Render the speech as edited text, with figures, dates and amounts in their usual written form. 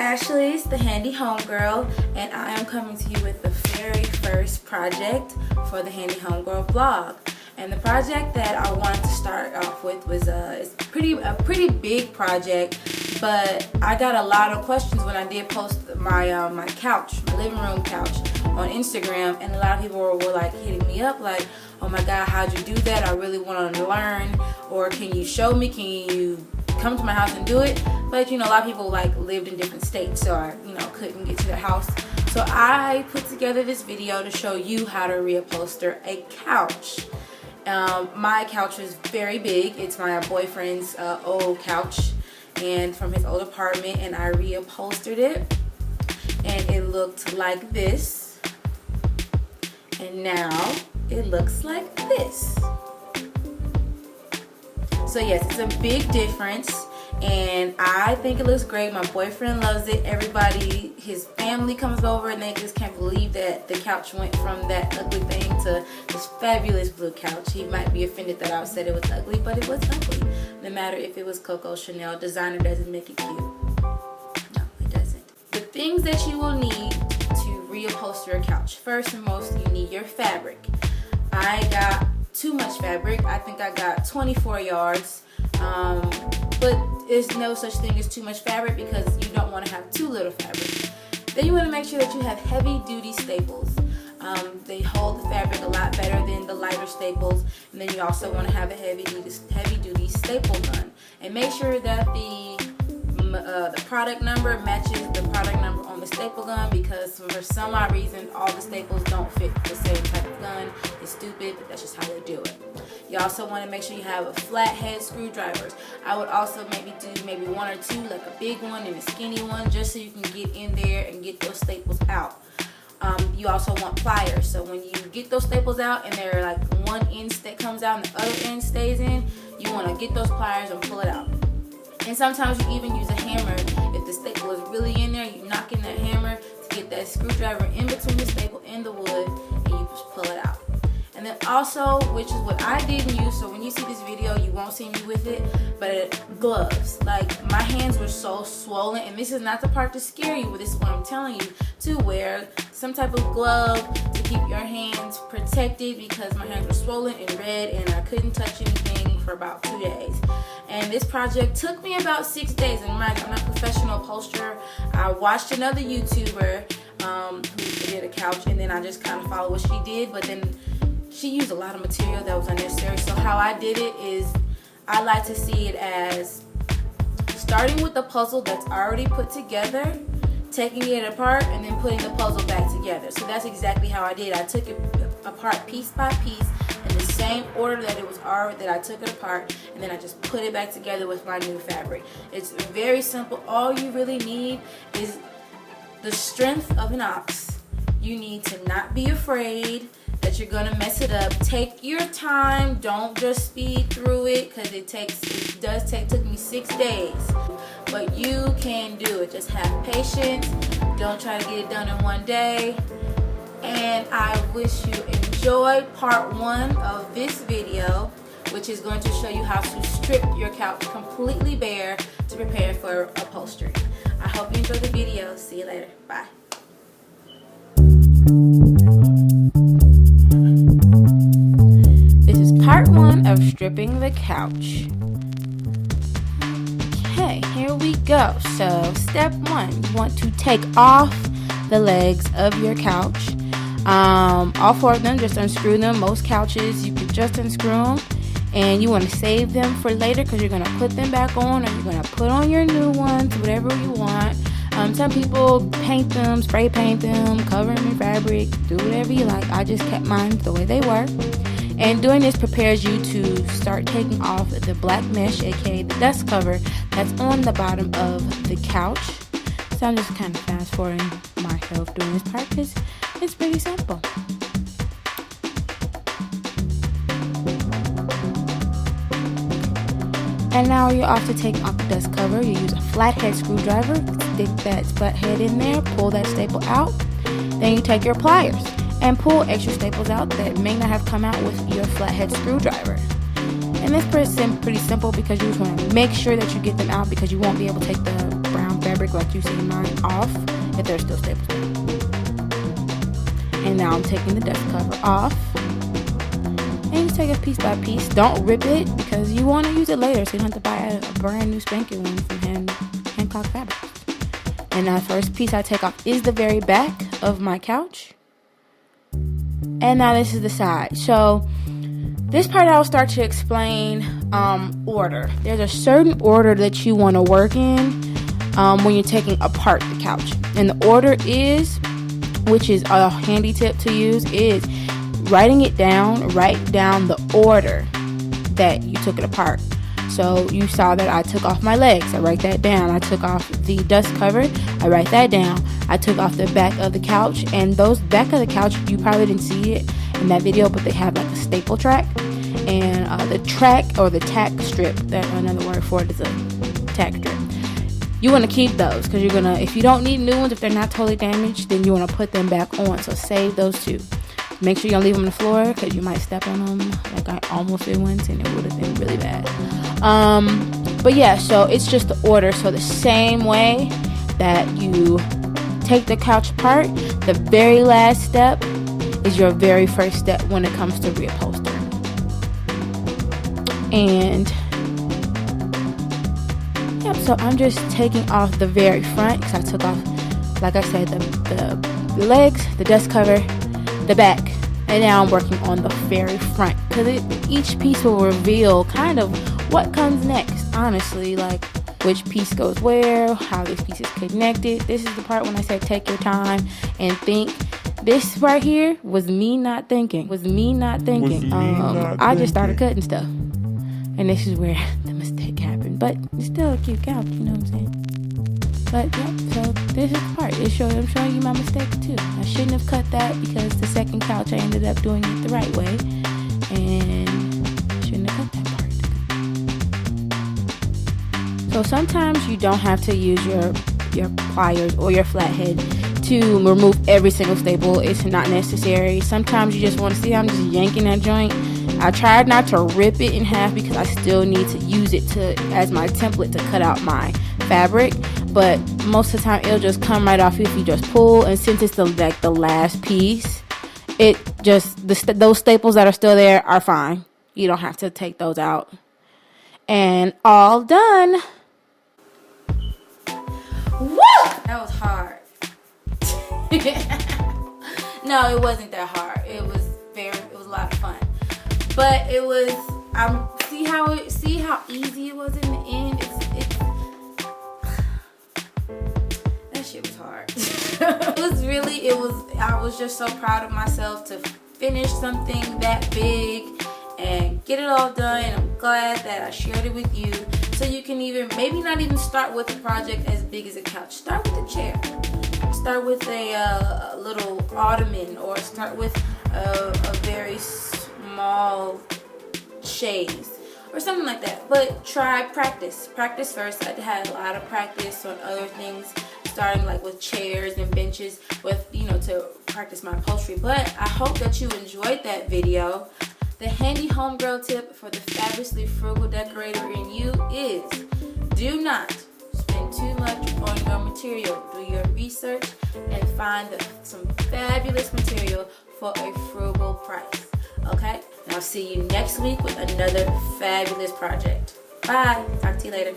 Ashley, it's the Handy Homegirl, and I am coming to you with the very first project for the Handy Homegirl blog. And the project that I wanted to start off with was a pretty big project, but I got a lot of questions when I did post my my living room couch on Instagram, and a lot of people were like hitting me up like, oh my god, how'd you do that? I really want to learn, or can you show me, can you come to my house and do it? But a lot of people like lived in different states, so I couldn't get to their house. So I put together this video to show you how to reupholster a couch. My couch is very big. It's my boyfriend's old couch and from his old apartment, and I reupholstered it, and it looked like this, and now it looks like this. So yes, it's a big difference, and I think it looks great. My boyfriend loves it. Everybody, his family comes over and they just can't believe that the couch went from that ugly thing to this fabulous blue couch. He might be offended that I said it was ugly, but it was ugly. No matter if it was Coco Chanel, designer doesn't make it cute. No, it doesn't. The things that you will need to reupholster a couch. First and most, you need your fabric. I got too much fabric. I think I got 24 yards. But there's no such thing as too much fabric because you don't want to have too little fabric. Then you want to make sure that you have heavy duty staples. They hold the fabric a lot better than the lighter staples. And then you also want to have a heavy duty staple gun. And make sure that the product number matches the product number on the staple gun, because for some odd reason all the staples don't fit the same type of gun. It's stupid, but that's just how they do it. You also want to make sure you have a flathead screwdrivers. I would also maybe one or two, like a big one and a skinny one, just so you can get in there and get those staples out. You also want pliers, so when you get those staples out and they're like one end that comes out and the other end stays in, you want to get those pliers and pull it out. And sometimes you even use a hammer. If the staple is really in there, you knock in that hammer to get that screwdriver in between the staple and the wood, and you just pull it out. And then also, which is what I didn't use, so when you see this video, you won't see me with it, but gloves. Like, my hands were so swollen, and this is not the part to scare you, but this is what I'm telling you, to wear some type of glove to keep your hands protected, because my hands were swollen and red, and I couldn't touch anything for about 2 days. And this project took me about 6 days, and I'm not a professional upholsterer. I watched another YouTuber who did a couch, and then I just kind of followed what she did, but then she used a lot of material that was unnecessary. So how I did it is, I like to see it as starting with the puzzle that's already put together, taking it apart, and then putting the puzzle back together. So that's exactly how I did. I took it apart piece by piece in the same order that it was already, that I took it apart, and then I just put it back together with my new fabric. It's very simple. All you really need is the strength of an ox. You need to not be afraid that you're gonna mess it up. Take your time. Don't just speed through it, because it took me 6 days, but you can do it. Just have patience. Don't try to get it done in one day. And I wish you enjoyed part 1 of this video, which is going to show you how to strip your couch completely bare to prepare for upholstery. I hope you enjoyed the video. See you later. Bye. Part 1 of stripping the couch. Okay, here we go. So step 1, you want to take off the legs of your couch. All 4 of them, just unscrew them. Most couches you can just unscrew them, and you want to save them for later, because you're going to put them back on, or you're going to put on your new ones, whatever you want. Some people paint them, spray paint them, cover them in fabric, do whatever you like. I just kept mine the way they were. And doing this prepares you to start taking off the black mesh, aka the dust cover, that's on the bottom of the couch. So I'm just kind of fast forwarding myself doing this part because it's pretty simple. And now you're off to take off the dust cover. You use a flathead screwdriver, stick that flathead in there, pull that staple out. Then you take your pliers and pull extra staples out that may not have come out with your flathead screwdriver. And this is pretty simple because you just want to make sure that you get them out, because you won't be able to take the brown fabric like you see mine off, if there's still staples there. And now I'm taking the dust cover off. And just take it piece by piece. Don't rip it because you want to use it later, so you don't have to buy a brand new spanking one from Hancock Fabrics. And the first piece I take off is the very back of my couch. And now this is the side. So this part I'll start to explain order. There's a certain order that you want to work in when you're taking apart the couch. And the order is, which is a handy tip to use, is writing it down. Write down the order that you took it apart. So you saw that I took off my legs. I write that down. I took off the dust cover. I write that down. I took off the back of the couch. And those back of the couch, you probably didn't see it in that video, but they have like a staple track. And the track or the tack strip, that another word for it is a tack strip. You want to keep those because you're going to, if you don't need new ones, if they're not totally damaged, then you want to put them back on. So save those two. Make sure you don't leave them on the floor because you might step on them like I almost did once and it would have been really bad. But yeah, so it's just the order. So the same way that you take the couch apart, the very last step is your very first step when it comes to reupholstering. And yep, so I'm just taking off the very front because I took off, like I said, the legs, the dust cover, the back, and now I'm working on the very front because each piece will reveal kind of what comes next, honestly, like which piece goes where, how this piece is connected. This is the part when I said take your time and think. This right here was me not thinking. I just started cutting stuff, and this is where the mistake happened, but it's still a cute couch, you know what I'm saying? But yeah, so this is the part. I'm showing you my mistake too. I shouldn't have cut that because the second couch I ended up doing it the right way, and I shouldn't have cut that part. So sometimes you don't have to use your pliers or your flathead to remove every single staple. It's not necessary. Sometimes you just want to see how I'm just yanking that joint. I tried not to rip it in half because I still need to use it as my template to cut out my fabric, but most of the time it'll just come right off if you just pull. And since it's the last piece, it just those staples that are still there are fine. You don't have to take those out. And all done. Woo! That was hard. No, it wasn't that hard. It was a lot of fun. But it was see how easy it was in the end. That shit was hard. I was just so proud of myself to finish something that big and get it all done. And I'm glad that I shared it with you. So you can maybe not even start with a project as big as a couch. Start with a chair. Start with a little ottoman, or start with a very small chaise or something like that. But practice first. I had a lot of practice on other things, starting like with chairs and benches to practice my upholstery. But I hope that you enjoyed that video. The handy homegirl tip for the fabulously frugal decorator in you is do not spend too much on your material. Do your research and find some fabulous material for a frugal price. Okay? And I'll see you next week with another fabulous project. Bye. Talk to you later.